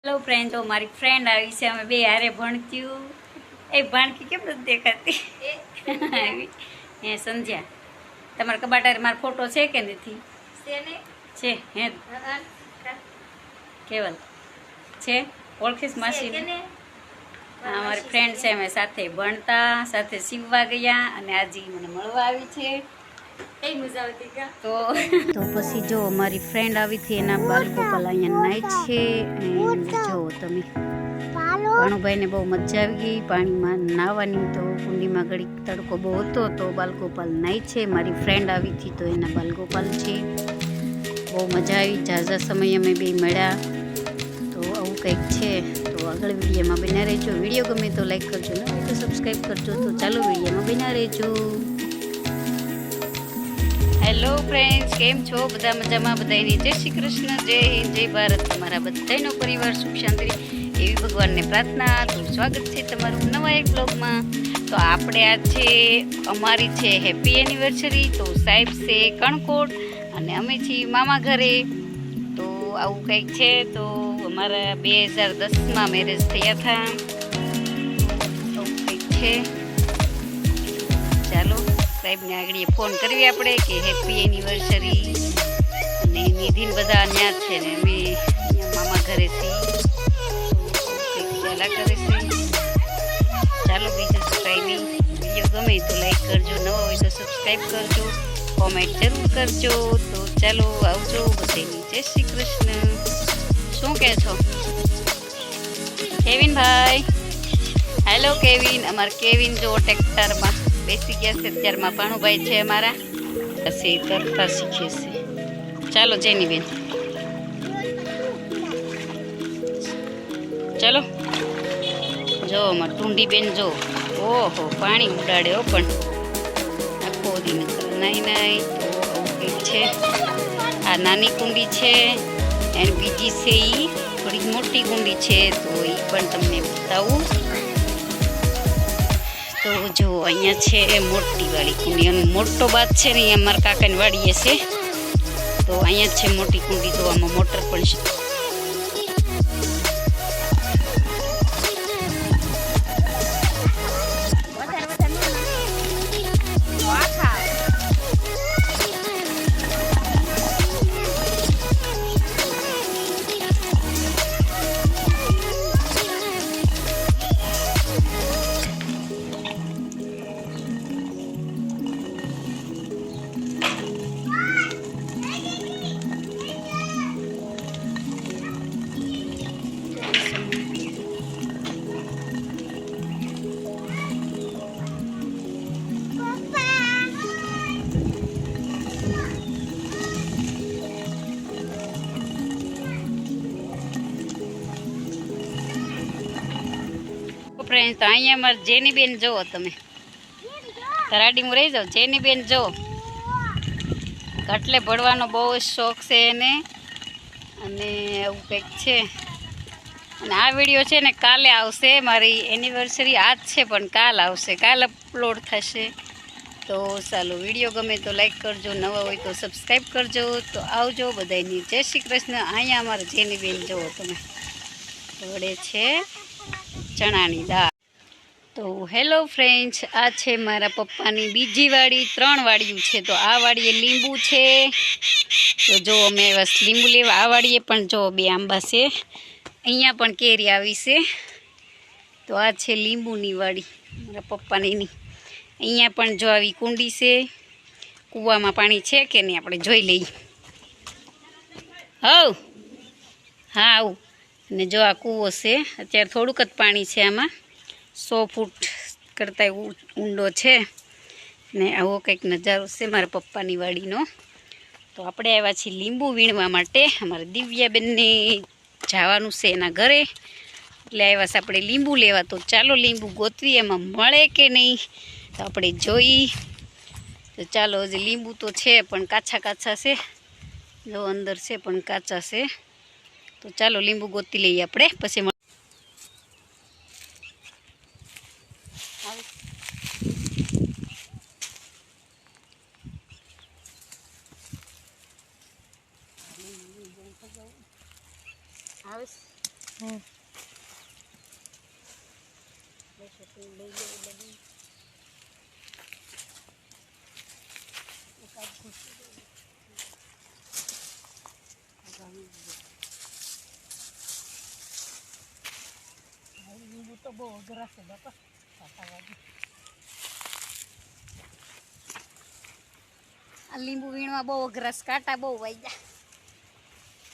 Hello friend, તો મારી friend આવી છે. અમે બે હારે ભણત્યું. એ ભાણકી કેમ નથી દેખાતી? આવી હે સંધ્યા. તમારા કબાટારે મારો ફોટો છે કે નથી? છે હે કેવલ છે. ઓળખીશ માસી? હા, મારી ફ્રેન્ડ છે. અમે સાથે ભણતા, સાથે સીવવા ગયા અને આજે મને મળવા આવી છે. તો પછી જો મારી ફ્રેન્ડ આવી હતી, એના બાલગોપાલ અહીંયા નાઈટ છે. જો તમે ભાણુભાઈને બહુ મજા આવી ગઈ પાણીમાં નાહવાની. તો કુંડીમાં ઘડીક તડકો બહુ હતો તો બાલગોપાલ નાઈ છે. મારી ફ્રેન્ડ આવી હતી તો એના બાલગોપાલ છે. બહુ મજા આવી. ઝાઝા સમય અમે બે મળ્યા. તો આવું કંઈક છે. તો આગળ વિડીયોમાં બન્યા રહેજો. વિડીયો ગમે તો લાઈક કરજો, ન હોય તો સબસ્ક્રાઈબ કરજો. તો ચાલો વિડીયોમાં બન્યા રહેજો. હેલો ફ્રેન્ડ્સ, કેમ છો? બધા મજામાં? બધાની જય શ્રી કૃષ્ણ, જય હિન્દ, જય ભારત. તમારા બધાનો પરિવાર સુખ શાંતિ એવી ભગવાનને પ્રાર્થના. તો સ્વાગત છે તમારું નવા એક બ્લોગમાં. તો આપણે આજે અમારી છે હેપી એનિવર્સરી. તો સાહેબ છે કણકોટ અને અમે છીએ મામા ઘરે. તો આવું કંઈક છે. તો અમારા 2010માં મેરેજ થયા હતા. આવું કંઈક છે. ચાલો સાહેબને આગળ ફોન કરવી આપણે કે હેપી એનિવર્સરી. અને નિધિન બધા અહીંયા છે ને અમે અહીંયા મામા ઘરે છીએ. ચાલા કરે છે. ચાલો બીજું તો કાંઈ નહીં. વિડીયો ગમે તો લાઈક કરજો, નવો હોય તો સબસ્ક્રાઈબ કરજો, કોમેન્ટ જરૂર કરજો. તો ચાલો આવજો. બધાની જય શ્રી કૃષ્ણ. શું કહે છો કેવિનભાઈ? Hello Kevin. અમારા કેવિન જો ટ્રેક્ટરમાં બેસી ગયા છે. અત્યારમાં ભાણુભાઈ છે અમારા, પછી તરતા શીખે છે. ચાલો જેની બેન, ચાલો. જો અમાર ટુંડી બેન જો, ઓહો પાણી ઉડાડ્યો પણ આખો દી નાઈ. તો આવું કંઈક છે. આ નાની કુંડી છે અને બીજી છે એ થોડીક મોટી કુંડી છે. તો એ પણ તમને બતાવું. તો જો અહીંયા છે મોટી વાળી કુંડી અને મોટો બાદ છે ને અહીંયા મારા કાકાની વાડીએ છે. તો અહીંયા છે મોટી કુંડી. તો આમાં મોટર પણ છે. ફ્રેન્ડ, તો અહીંયા અમારે જેની બેન જુઓ તમે, રાડીમાં રહી જાઓ. જેની બેન જો એટલે ભણવાનો બહુ જ શોખ છે એને. અને એવું કંઈક છે. અને આ વિડીયો છે ને કાલે આવશે. મારી એનિવર્સરી આજ છે પણ કાલ આવશે, કાલ અપલોડ થશે. તો ચાલો વિડીયો ગમે તો લાઈક કરજો, નવા હોય તો સબસ્ક્રાઈબ કરજો. તો આવજો. બધાની જય શ્રી કૃષ્ણ. અહીંયા અમારે જેની બેન જુઓ તમે, વડે છે ચણાની દાળ. તો હેલો ફ્રેન્ડ્સ, આ છે મારા પપ્પાની બીજી વાડી. 3 વાડીઓ છે. તો આ વાડીએ લીંબુ છે. તો જો અમે બસ લીંબુ લેવા આ વાડીએ પણ જો 2 આંબા છે. અહીંયા પણ કેરી આવી છે. તો આ છે લીંબુની વાડી મારા પપ્પાની. અહીંયા પણ જો આવી કુંડી છે. કૂવામાં પાણી છે કે નહીં આપણે જોઈ લઈએ. હા આવું. અને જો આ કૂવો છે. અત્યારે થોડુંક જ પાણી છે આમાં. 100 ફૂટ કરતાં ઊંડો છે. ને આવો કંઈક નજારો છે મારા પપ્પાની વાડીનો. તો આપણે આવ્યા છીએ લીંબુ વીણવા માટે. અમારા દિવ્યાબેનને જવાનું છે એના ઘરે, એટલે આવ્યા છે આપણે લીંબુ લેવા. તો ચાલો લીંબુ ગોતવી, એમાં મળે કે નહીં તો આપણે જોઈ. તો ચાલો. હજી લીંબુ તો છે પણ કાચા કાચા છે. જો અંદર છે પણ કાચા છે. તો ચાલો લીંબુ ગોતી લઈએ આપણે, પછી આવે. તો બહુ અઘરા છે બાપા. આ લીંબુ વીણવા બહુ અઘરા છે, કાંટા બહુ વાગ્યા.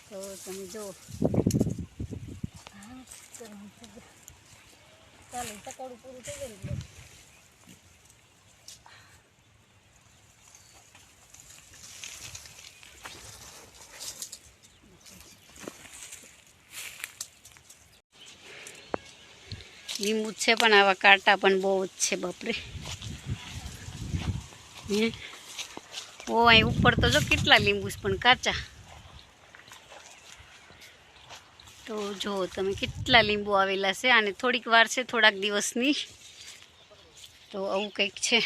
તો તમે જો ચાલો ટકોડું પૂરું થઈ ગયું ને. લીંબુ છે પણ આવા કાંટા પણ બહુ જ છે બાપરે. ઓ અહીં ઉપર તો જો કેટલા લીંબુ પણ કાચા. તો જો તમે કેટલા લીંબુ આવેલા છે. આને થોડીક વાર છે, થોડાક દિવસની. તો આવું કંઈક છે.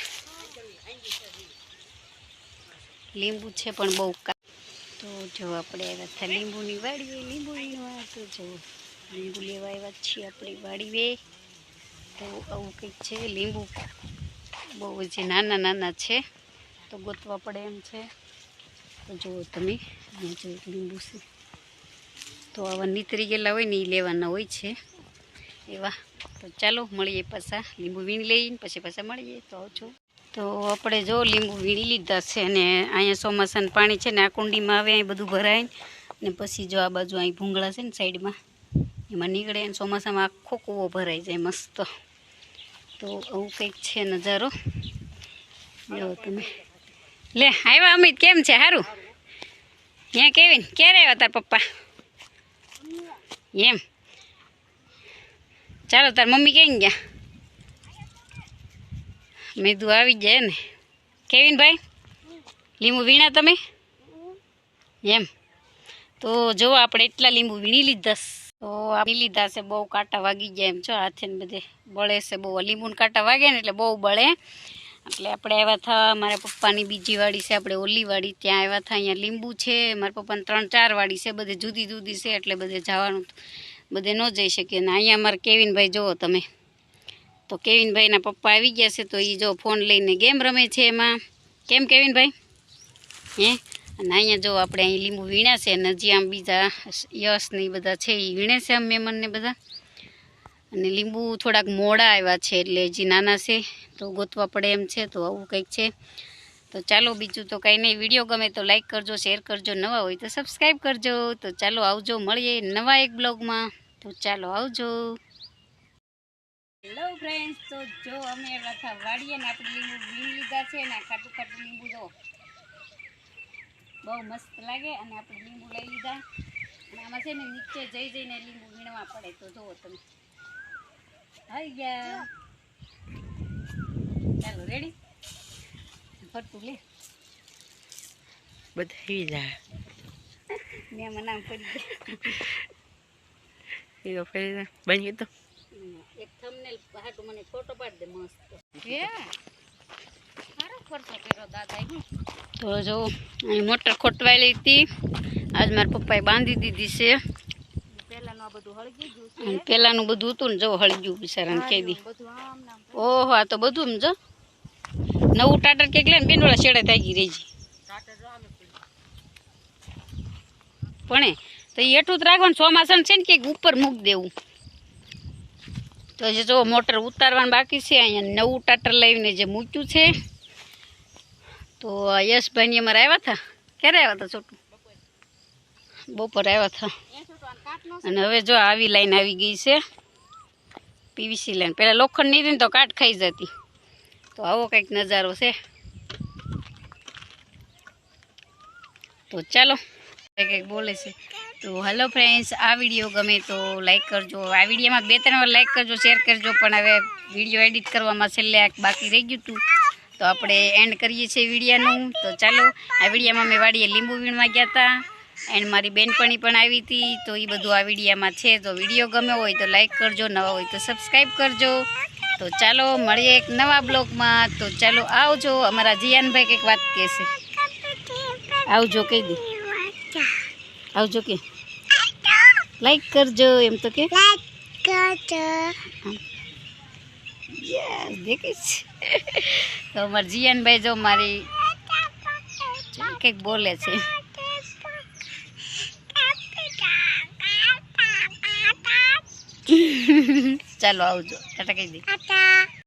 લીંબુ છે પણ બહુ તો જો આપણે આવ્યા હતા લીંબુની વાડીએ લીંબુ વીણવા. તો જો લીંબુ લેવા આવ્યા છીએ આપણી વાડીએ. તો આવું કંઈક છે. લીંબુ બહુ જે નાના નાના છે, તો ગોતવા પડે એમ છે. તો જુઓ તમે અહીંયા જો એક લીંબુ છે. તો આવા નીતરી ગયેલા હોય ને એ લેવાના હોય છે એવા. તો ચાલો મળીએ પાછા, લીંબુ વીણી લઈને પછી પાછા મળીએ. તો આવજો. તો આપણે જો લીંબુ વીણી લીધા છે અને અહીંયા ચોમાસાનું પાણી છે ને આ કુંડીમાં આવે, અહીં બધું ભરાય ને પછી જો આ બાજુ અહીં ભૂંગળા છે ને સાઈડમાં એમાં નીકળે અને ચોમાસામાં આખો કૂવો ભરાઈ જાય મસ્ત. તો આવું કંઈક છે નજારો. જો તમે લે આવ્યા અમિત, કેમ છે? સારું. ત્યાં કેવીન ક્યારે આવ્યા તાર પપ્પા? એમ ચાલો તાર મમ્મી ક્યાં ગયા? મેદુ આવી જાય ને. કેવીન ભાઈ લીંબુ વીણા તમે? એમ તો જો આપણે એટલા લીંબુ વીણી લીધા. તો વીણી લીધા છે. બહુ કાંટા વાગી જાય એમ છો, હાથે ને બધે બળે છે બહુ. લીંબુને કાંટા વાગે ને એટલે બહુ બળે. એટલે આપણે આવ્યા હતા મારા પપ્પાની બીજી વાડી છે, આપણે ઓલી વાડી, ત્યાં આવ્યા હતા. અહીંયા લીંબુ છે. મારા પપ્પાને 3-4 વાડી છે, બધે જુદી જુદી છે, એટલે બધે જવાનું બધે ન જઈ શકીએ. ને અહીંયા અમારા કેવિનભાઈ જુઓ તમે. તો કેવિનભાઈના પપ્પા આવી ગયા છે. તો એ જો ફોન લઈને ગેમ રમે છે એમાં. કેમ કેવિનભાઈ? અને અહીંયા જો આપણે અહીં લીંબુ વીણ્યા છે અને હજી આમ બીજા યશ ને એ બધા છે એ વીણે છે આમ મહેમાનને બધા. અને લીંબુ થોડાક મોડા આવ્યા છે એટલે હજી નાના છે, તો ગોતવા પડે એમ છે. તો આવું કંઈક છે. તો ચાલો બીજું તો કંઈ નહીં. વિડીયો ગમે તો લાઈક કરજો, શેર કરજો, નવા હોય તો સબસ્ક્રાઈબ કરજો. તો ચાલો આવજો, મળીએ નવા એક બ્લોગમાં. તો ચાલો આવજો. હેલો ફ્રેન્ડ્સ, તો જો અમે આવ્યા હતા વાડીએ ને આપણે લીંબુ વીણી લીધા છે ને ખાટું ખાટું લીંબુ જો બહુ મસ્ત લાગે. અને આપણે લીંબુ લઈ લીધા અને આમાં છે ને નીચે જઈ જઈને લીંબુ વીણવા પડે. તો જુઓ તમે આવી ગયા. ચાલો રેડી ફરતું લે બધા આવી જાય. મેં મને નામ પડી ગયા ફરી બની તો એક થંબનેલ હાટું મને ફોટો પાડી દે મસ્ત. સારો ફરતો કર્યો દાદા. તો જો અહીં મોટર ખોટવાયેલી હતી, આજ મારા પપ્પાએ બાંધી દીધી છે. પેલાનું આ બધું હળગી ગયું છે. પેલાનું બધું હતું ને જો હળગ્યું બિચારાને કહી દી. ઓહો આ તો બધું જો નવું ટાટર કેક લે ને બેનવાળા શેડે તાગી રહી છે. પણ તો એ હેઠું જ રાખવાનું. ચોમાસા છે ને કંઈક ઉપર મૂકી દેવું. તો જે જો મોટર ઉતારવાનું બાકી છે. અહીંયા નવું ટાટર લઈને જે મૂક્યું છે. તો યશભાઈ અમારે આવ્યા હતા. ક્યારે આવ્યા હતા છોટું? બપોર આવ્યા હતા. અને હવે જો આવી લાઈન આવી ગઈ છે, પીવીસી લાઈન. પેલા લોખંડ નહીં હતી તો કાટ ખાઈ જતી. તો આવો કંઈક નજારો છે. તો ચાલો કંઈક બોલે છે. તો હેલો ફ્રેન્ડ્સ, આ વિડીયો ગમે તો લાઈક કરજો. આ વિડીયોમાં 2-3 વાર લાઈક કરજો, શેર કરજો. પણ હવે વિડીયો એડિટ કરવામાં છેલ્લે બાકી રહી ગયું હતું, તો આપણે એન્ડ કરીએ છીએ વિડીયોનું. તો ચાલો આ વિડીયોમાં મેં વાડીએ લીંબુ વીણવા ગયા હતા એન્ડ મારી બેનપણી પણ આવી હતી. તો એ બધું આ વિડીયોમાં છે. તો વિડીયો ગમે હોય તો લાઈક કરજો, નવા હોય તો સબસ્ક્રાઈબ કરજો. તો ચાલો મળીએ એક નવા બ્લોગમાં. તો ચાલો આવજો. અમારા જીયાનભાઈ કંઈક વાત કહેશે. આવજો કહી દે. આવજો કે લાઈક કરજો એમ તો કે લાઈક કરજો. યસ દેખીશ. તો અમારા જીયાનભાઈ જો મારી કંઈક બોલે છે. ચાલો આવજો ટાટા કહી દે. ટાટા.